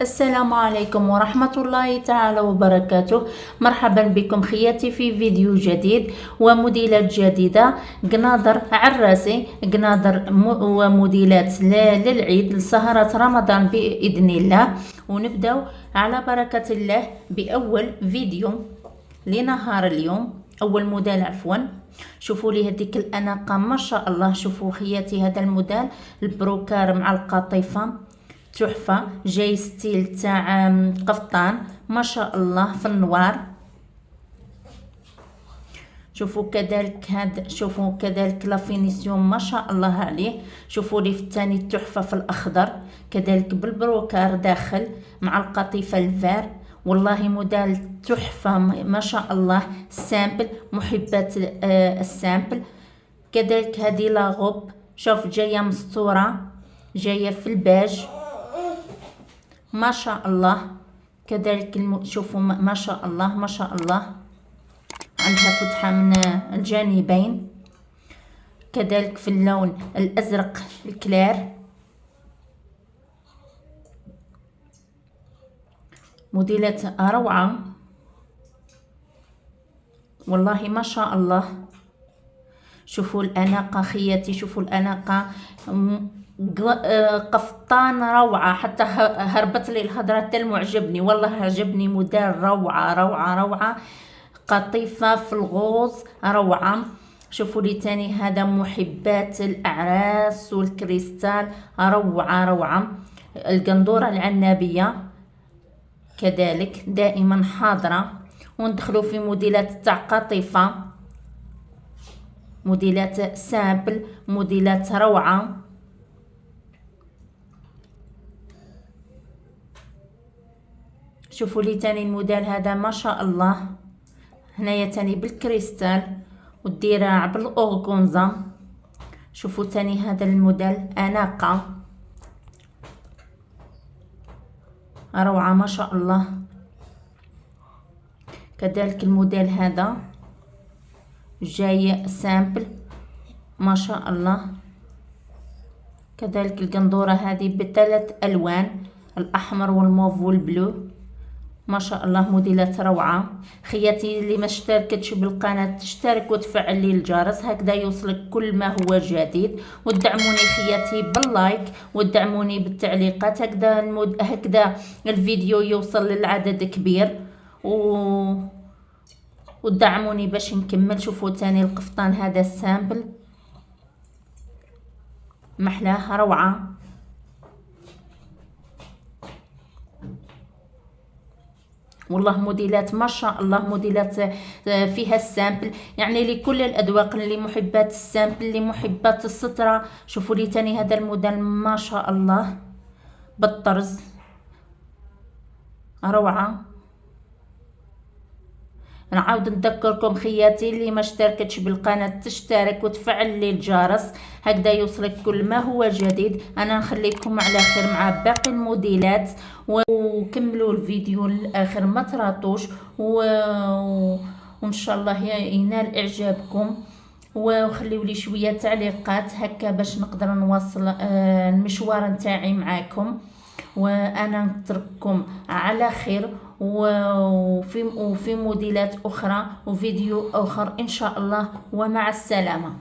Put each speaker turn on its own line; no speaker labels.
السلام عليكم ورحمة الله تعالى وبركاته. مرحبا بكم خياتي في فيديو جديد وموديلات جديدة. قناضر عراسي، قناضر وموديلات للعيد لسهرة رمضان بإذن الله. ونبدأ على بركة الله بأول فيديو لنهار اليوم، أول موديل عفوا. شوفوا لي هذيك الأناقة ما شاء الله. شوفوا خياتي هذا الموديل البروكار مع القطيفة تحفة، جاي ستيل تاع قفطان ما شاء الله في النوار. شوفوا كذلك شوفوا كذلك لافينيسيون ما شاء الله عليه. شوفوا لي في الثاني تحفة في الأخضر كذلك بالبروكار داخل مع القطيفة الفار. والله موديل تحفة ما شاء الله. سامبل محبات السامبل. كذلك هذه لاغوب شوف جاية مسطورة، جاية في الباج ما شاء الله. كذلك شوفوا ما شاء الله ما شاء الله، عندها فتحة من الجانبين. كذلك في اللون الأزرق الكلار. موديلات روعة والله ما شاء الله. شوفوا الأناقة خياتي، شوفوا الأناقة قفطان روعة. حتى هربت لي الهضرة تال معجبني والله، عجبني موديل روعة روعة روعة. قطيفة في الغوز روعة. شوفوا لي تاني هذا محبات الأعراس والكريستال روعة روعة. القندورة العنابية كذلك دائما حاضرة. وندخلوا في موديلات تاع قطيفة، موديلات سامبل، موديلات روعة. شوفوا لي تاني الموديل هذا ما شاء الله. هنايا تاني بالكريستال والدراع بالاورغونزا. شوفوا تاني هذا الموديل أناقة روعة ما شاء الله. كذلك الموديل هذا جاي سامبل ما شاء الله. كذلك القندورة هذه بثلاث ألوان، الأحمر والموف والبلو ما شاء الله. موديلات روعة. خياتي اللي ما اشتركتش بالقناة تشترك وتفعل لي الجرس هكذا يوصلك كل ما هو جديد. ودعموني خياتي باللايك ودعموني بالتعليقات هكذا الفيديو يوصل للعدد كبير. ودعموني باش نكمل. شوفوا تاني القفطان هذا السامبل محلاه روعة. والله موديلات ما شاء الله، موديلات فيها السامبل يعني لكل الأذواق، اللي محبات السامبل اللي محبات السترة. شوفوا لي تاني هذا الموديل ما شاء الله بالطرز روعة. نعاود نذكركم خياتي اللي ما اشتركتش بالقناة تشترك وتفعل لي الجرس هكذا يوصلك كل ما هو جديد. انا نخليكم على خير مع باقي الموديلات وكملوا الفيديو للاخر ما تراطوش وان شاء الله ينال اعجابكم. وخليوا لي شويه تعليقات هكا باش نقدر نواصل المشوار نتاعي معاكم. وانا نترككم على خير وفي موديلات اخرى وفيديو اخر ان شاء الله، ومع السلامة.